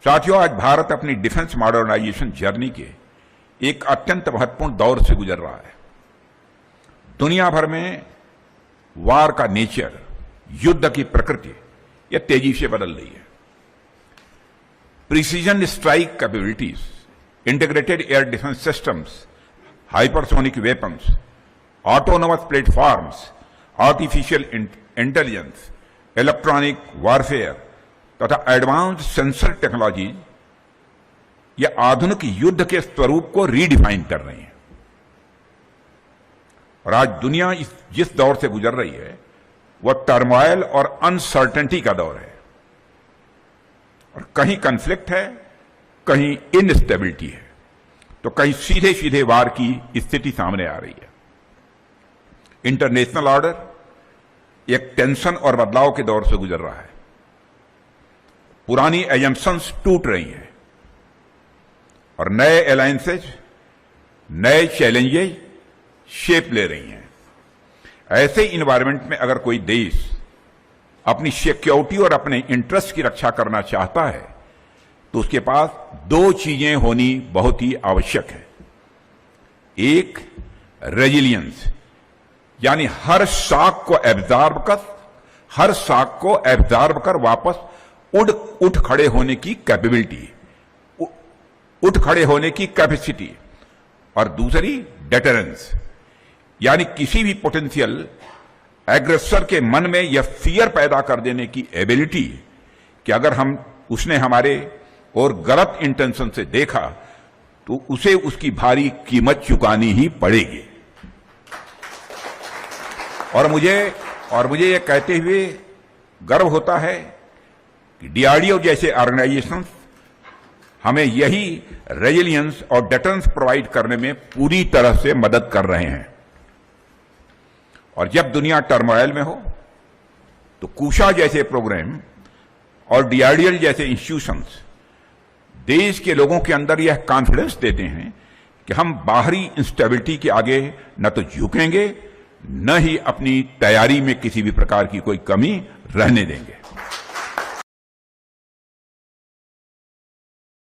साथियों, आज भारत अपनी डिफेंस मॉडर्नाइजेशन जर्नी के एक अत्यंत महत्वपूर्ण दौर से गुजर रहा है। दुनिया भर में वार का नेचर, युद्ध की प्रकृति, यह तेजी से बदल रही है। Precision strike capabilities, integrated air defence systems, hypersonic weapons, autonomous platforms, artificial intelligence, electronic warfare तथा एडवांस सेंसर टेक्नोलॉजी यह आधुनिक युद्ध के स्वरूप को रीडिफाइन कर रही है। और आज दुनिया जिस दौर से गुजर रही है वह टर्मोइल और अनसर्टेनिटी का दौर है। और कहीं कन्फ्लिक्ट है, कहीं इनस्टेबिलिटी है, तो कहीं सीधे सीधे वार की स्थिति सामने आ रही है। इंटरनेशनल ऑर्डर एक टेंशन और बदलाव के दौर से गुजर रहा है। पुरानी एजम्पशंस टूट रही हैं और नए अलायंसेज, नए चैलेंजेज शेप ले रही हैं। ऐसे इन्वायरमेंट में अगर कोई देश अपनी सिक्योरिटी और अपने इंटरेस्ट की रक्षा करना चाहता है तो उसके पास दो चीजें होनी बहुत ही आवश्यक है। एक, रेजिलियंस, यानी हर शॉक को एब्जॉर्ब कर वापस उठ खड़े होने की कैपेबिलिटी, उठ खड़े होने की कैपेसिटी। और दूसरी, डेटरेंस, यानी किसी भी पोटेंशियल एग्रेसर के मन में यह फियर पैदा कर देने की एबिलिटी कि अगर उसने हमारे और गलत इंटेंशन से देखा तो उसे उसकी भारी कीमत चुकानी ही पड़ेगी। और मुझे यह कहते हुए गर्व होता है कि डीआरडीओ जैसे ऑर्गेनाइजेशंस हमें यही रेजिलियंस और डेटरेंस प्रोवाइड करने में पूरी तरह से मदद कर रहे हैं। और जब दुनिया टर्मोइल में हो तो कूशा जैसे प्रोग्राम और डीआरडीएल जैसे इंस्टीट्यूशंस देश के लोगों के अंदर यह कॉन्फिडेंस देते हैं कि हम बाहरी इंस्टेबिलिटी के आगे न तो झुकेंगे, न ही अपनी तैयारी में किसी भी प्रकार की कोई कमी रहने देंगे।